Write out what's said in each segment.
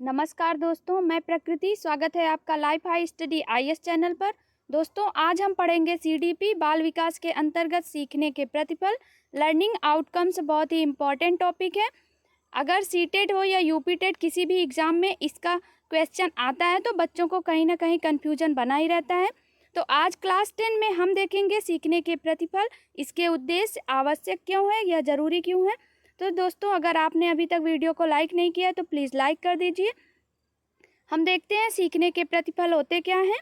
नमस्कार दोस्तों, मैं प्रकृति। स्वागत है आपका life high study IAS channel पर। दोस्तों, आज हम पढ़ेंगे सीडीपी बाल विकास के अंतर्गत सीखने के प्रतिफल, लर्निंग आउटकम्स। बहुत ही इम्पॉर्टेंट टॉपिक है। अगर सीटेट हो या यूपीटेट किसी भी एग्ज़ाम में इसका क्वेश्चन आता है तो बच्चों को कहीं ना कहीं कन्फ्यूजन बना ही रहता है। तो आज क्लास 10 में हम देखेंगे सीखने के प्रतिफल, इसके उद्देश्य, आवश्यक क्यों है, यह ज़रूरी क्यों है। तो दोस्तों, अगर आपने अभी तक वीडियो को लाइक नहीं किया तो प्लीज़ लाइक कर दीजिए। हम देखते हैं सीखने के प्रतिफल होते क्या हैं।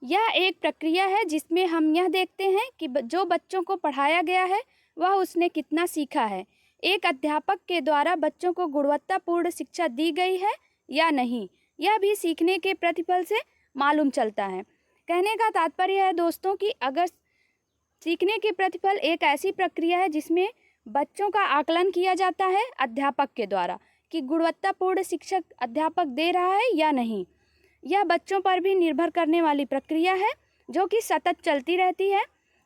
यह एक प्रक्रिया है जिसमें हम यह देखते हैं कि जो बच्चों को पढ़ाया गया है वह उसने कितना सीखा है। एक अध्यापक के द्वारा बच्चों को गुणवत्तापूर्ण शिक्षा दी गई है या नहीं, यह भी सीखने के प्रतिफल से मालूम चलता है। कहने का तात्पर्य है दोस्तों कि अगर सीखने के प्रतिफल एक ऐसी प्रक्रिया है जिसमें बच्चों का आकलन किया जाता है अध्यापक के द्वारा कि गुणवत्तापूर्ण शिक्षक अध्यापक दे रहा है या नहीं। यह बच्चों पर भी निर्भर करने वाली प्रक्रिया है जो कि सतत चलती रहती है।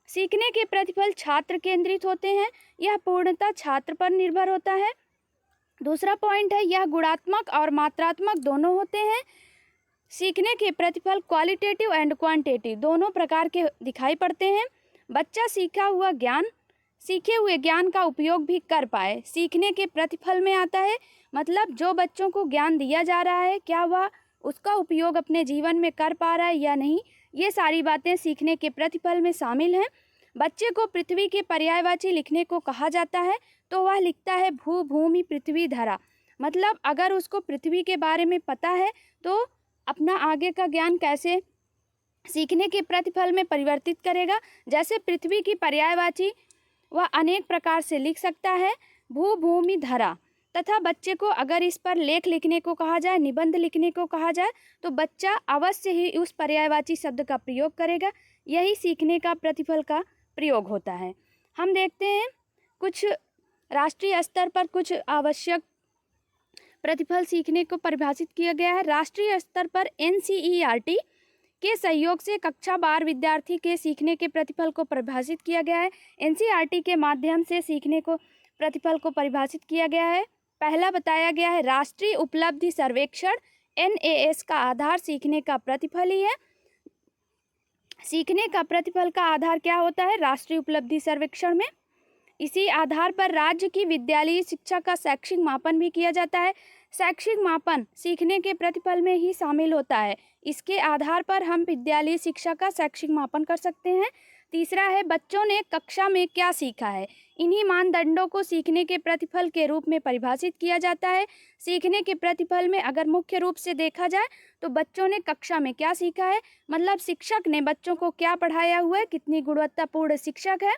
सीखने के प्रतिफल छात्र केंद्रित होते हैं, यह पूर्णतः छात्र पर निर्भर होता है। दूसरा पॉइंट है, यह गुणात्मक और मात्रात्मक दोनों होते हैं। सीखने के प्रतिफल क्वालिटेटिव एंड क्वांटिटेटिव दोनों प्रकार के दिखाई पड़ते हैं। बच्चा सीखे हुए ज्ञान का उपयोग भी कर पाए, सीखने के प्रतिफल में आता है। मतलब जो बच्चों को ज्ञान दिया जा रहा है, क्या वह उसका उपयोग अपने जीवन में कर पा रहा है या नहीं, ये सारी बातें सीखने के प्रतिफल में शामिल हैं। बच्चे को पृथ्वी के पर्यायवाची लिखने को कहा जाता है तो वह लिखता है भू, भूमि, पृथ्वी, धरा। मतलब अगर उसको पृथ्वी के बारे में पता है तो अपना आगे का ज्ञान कैसे सीखने के प्रतिफल में परिवर्तित करेगा। जैसे पृथ्वी की पर्यायवाची वह अनेक प्रकार से लिख सकता है, भू, भूमि, धरा। तथा बच्चे को अगर इस पर लेख लिखने को कहा जाए, निबंध लिखने को कहा जाए तो बच्चा अवश्य ही उस पर्यायवाची शब्द का प्रयोग करेगा। यही सीखने का प्रतिफल का प्रयोग होता है। हम देखते हैं कुछ राष्ट्रीय स्तर पर कुछ आवश्यक प्रतिफल सीखने को परिभाषित किया गया है। राष्ट्रीय स्तर पर एनसीईआरटी के सहयोग से कक्षा 12 विद्यार्थी के सीखने के प्रतिफल को परिभाषित किया गया है। एनसीईआरटी के माध्यम से सीखने को प्रतिफल को परिभाषित किया गया है। पहला बताया गया है राष्ट्रीय उपलब्धि सर्वेक्षण, एनएएस का आधार सीखने का प्रतिफल ही है। सीखने का प्रतिफल का आधार क्या होता है राष्ट्रीय उपलब्धि सर्वेक्षण में? इसी आधार पर राज्य की विद्यालयी शिक्षा का शैक्षिक मापन भी किया जाता है। शैक्षिक मापन सीखने के प्रतिफल में ही शामिल होता है। इसके आधार पर हम विद्यालयी शिक्षा का शैक्षिक मापन कर सकते हैं। तीसरा है बच्चों ने कक्षा में क्या सीखा है। इन्हीं मानदंडों को सीखने के प्रतिफल के रूप में परिभाषित किया जाता है। सीखने के प्रतिफल में अगर मुख्य रूप से देखा जाए तो बच्चों ने कक्षा में क्या सीखा है, मतलब शिक्षक ने बच्चों को क्या पढ़ाया हुआ है, कितनी गुणवत्तापूर्ण शिक्षक है।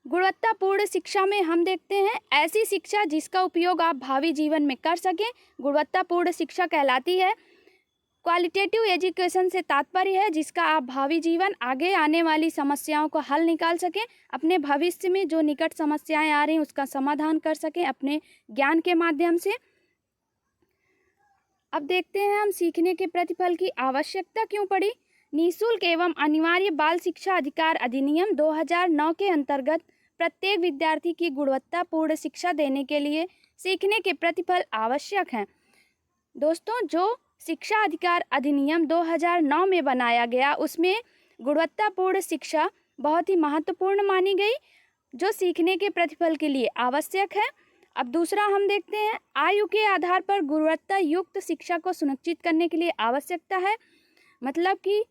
गुणवत्तापूर्ण शिक्षा में हम देखते हैं ऐसी शिक्षा जिसका उपयोग आप भावी जीवन में कर सकें, गुणवत्तापूर्ण शिक्षा कहलाती है। क्वालिटेटिव एजुकेशन से तात्पर्य है जिसका आप भावी जीवन, आगे आने वाली समस्याओं को हल निकाल सकें, अपने भविष्य में जो निकट समस्याएं आ रही हैं उसका समाधान कर सकें अपने ज्ञान के माध्यम से। अब देखते हैं हम सीखने के प्रतिफल की आवश्यकता क्यों पड़ी। निःशुल्क एवं अनिवार्य बाल शिक्षा अधिकार अधिनियम 2009 के अंतर्गत प्रत्येक विद्यार्थी की गुणवत्तापूर्ण शिक्षा देने के लिए सीखने के प्रतिफल आवश्यक हैं। दोस्तों, जो शिक्षा अधिकार अधिनियम 2009 में बनाया गया उसमें गुणवत्तापूर्ण शिक्षा बहुत ही महत्वपूर्ण मानी गई जो सीखने के प्रतिफल के लिए आवश्यक है। अब दूसरा हम देखते हैं आयु के आधार पर गुणवत्ता युक्त शिक्षा को सुनिश्चित करने के लिए आवश्यकता है। मतलब कि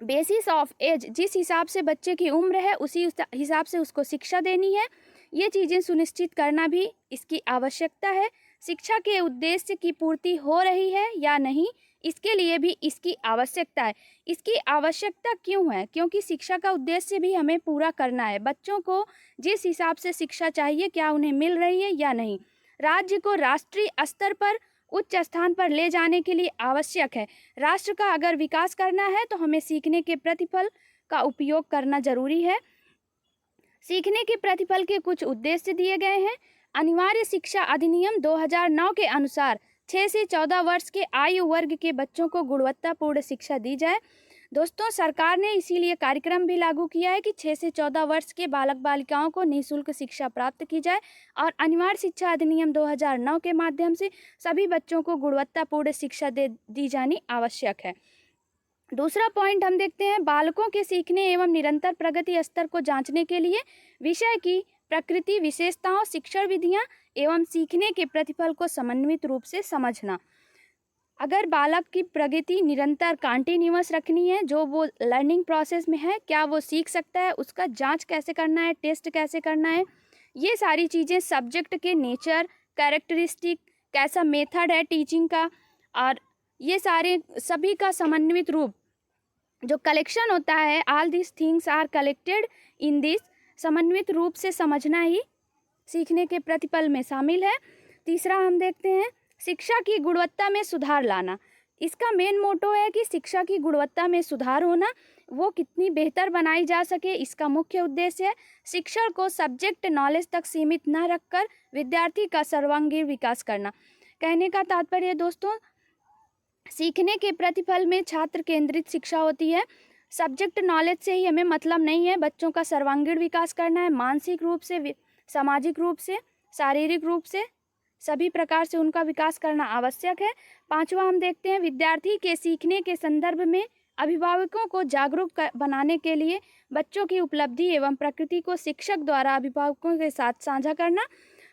बेसिस ऑफ एज, जिस हिसाब से बच्चे की उम्र है उसी हिसाब से उसको शिक्षा देनी है। ये चीज़ें सुनिश्चित करना भी इसकी आवश्यकता है। शिक्षा के उद्देश्य की पूर्ति हो रही है या नहीं, इसके लिए भी इसकी आवश्यकता है। इसकी आवश्यकता क्यों है? क्योंकि शिक्षा का उद्देश्य भी हमें पूरा करना है। बच्चों को जिस हिसाब से शिक्षा चाहिए क्या उन्हें मिल रही है या नहीं। राज्य को राष्ट्रीय स्तर पर उच्च स्थान पर ले जाने के लिए आवश्यक है। राष्ट्र का अगर विकास करना है तो हमें सीखने के प्रतिफल का उपयोग करना जरूरी है। सीखने के प्रतिफल के कुछ उद्देश्य दिए गए हैं। अनिवार्य शिक्षा अधिनियम 2009 के अनुसार 6 से 14 वर्ष के आयु वर्ग के बच्चों को गुणवत्तापूर्ण शिक्षा दी जाए। दोस्तों सरकार ने इसीलिए कार्यक्रम भी लागू किया है कि 6 से 14 वर्ष के बालक बालिकाओं को निःशुल्क शिक्षा प्राप्त की जाए और अनिवार्य शिक्षा अधिनियम 2009 के माध्यम से सभी बच्चों को गुणवत्तापूर्ण शिक्षा दी जानी आवश्यक है। दूसरा पॉइंट हम देखते हैं, बालकों के सीखने एवं निरंतर प्रगति स्तर को जांचने के लिए विषय की प्रकृति, विशेषताओं, शिक्षण विधियां एवं सीखने के प्रतिफल को समन्वित रूप से समझना। अगर बालक की प्रगति निरंतर कंटिन्यूअस रखनी है, जो वो लर्निंग प्रोसेस में है, क्या वो सीख सकता है, उसका जांच कैसे करना है, टेस्ट कैसे करना है, ये सारी चीज़ें, सब्जेक्ट के नेचर, कैरेक्टरिस्टिक, कैसा मेथड है टीचिंग का, और ये सारे सभी का समन्वित रूप जो कलेक्शन होता है, all this things are collected in this, समन्वित रूप से समझना ही सीखने के प्रतिफल में शामिल है। तीसरा हम देखते हैं, शिक्षा की गुणवत्ता में सुधार लाना। इसका मेन मोटो है कि शिक्षा की गुणवत्ता में सुधार होना, वो कितनी बेहतर बनाई जा सके, इसका मुख्य उद्देश्य है। शिक्षण को सब्जेक्ट नॉलेज तक सीमित न रखकर विद्यार्थी का सर्वांगीण विकास करना। कहने का तात्पर्य दोस्तों, सीखने के प्रतिफल में छात्र केंद्रित शिक्षा होती है। सब्जेक्ट नॉलेज से ही हमें मतलब नहीं है, बच्चों का सर्वांगीण विकास करना है, मानसिक रूप से, सामाजिक रूप से, शारीरिक रूप से, सभी प्रकार से उनका विकास करना आवश्यक है। पांचवा हम देखते हैं, विद्यार्थी के सीखने के संदर्भ में अभिभावकों को जागरूक बनाने के लिए बच्चों की उपलब्धि एवं प्रकृति को शिक्षक द्वारा अभिभावकों के साथ साझा करना।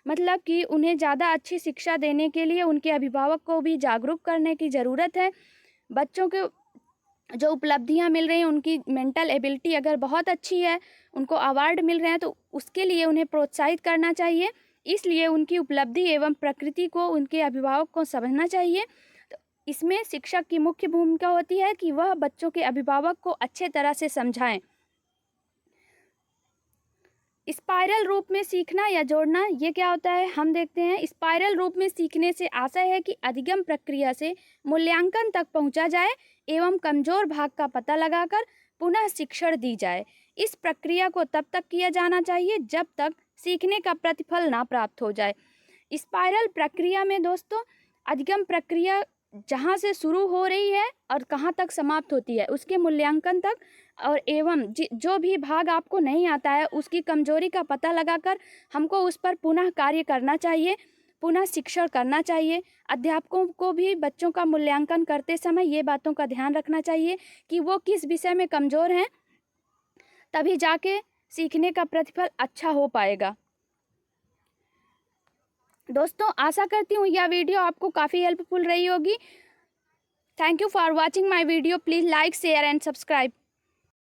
मतलब कि उन्हें ज़्यादा अच्छी शिक्षा देने के लिए उनके अभिभावक को भी जागरूक करने की ज़रूरत है। बच्चों के जो उपलब्धियां मिल रही हैं, उनकी मेंटल एबिलिटी अगर बहुत अच्छी है, उनको अवार्ड मिल रहे हैं, तो उसके लिए उन्हें प्रोत्साहित करना चाहिए। इसलिए उनकी उपलब्धि एवं प्रकृति को उनके अभिभावक को समझना चाहिए। तो इसमें शिक्षक की मुख्य भूमिका होती है कि वह बच्चों के अभिभावक को अच्छे तरह से समझाएं। स्पाइरल रूप में सीखना या जोड़ना, ये क्या होता है हम देखते हैं। स्पाइरल रूप में सीखने से आशय है कि अधिगम प्रक्रिया से मूल्यांकन तक पहुंचा जाए एवं कमजोर भाग का पता लगाकर पुनः शिक्षण दी जाए। इस प्रक्रिया को तब तक किया जाना चाहिए जब तक सीखने का प्रतिफल ना प्राप्त हो जाए। स्पाइरल प्रक्रिया में दोस्तों, अधिगम प्रक्रिया जहाँ से शुरू हो रही है और कहाँ तक समाप्त होती है, उसके मूल्यांकन तक, और एवं जो भी भाग आपको नहीं आता है, उसकी कमजोरी का पता लगाकर हमको उस पर पुनः कार्य करना चाहिए, पुनः शिक्षण करना चाहिए। अध्यापकों को भी बच्चों का मूल्यांकन करते समय ये बातों का ध्यान रखना चाहिए कि वो किस विषय में कमज़ोर हैं, तभी जाके सीखने का प्रतिफल अच्छा हो पाएगा। दोस्तों आशा करती हूँ यह वीडियो आपको काफ़ी हेल्पफुल रही होगी। Thank you for watching my video. Please like, share and subscribe.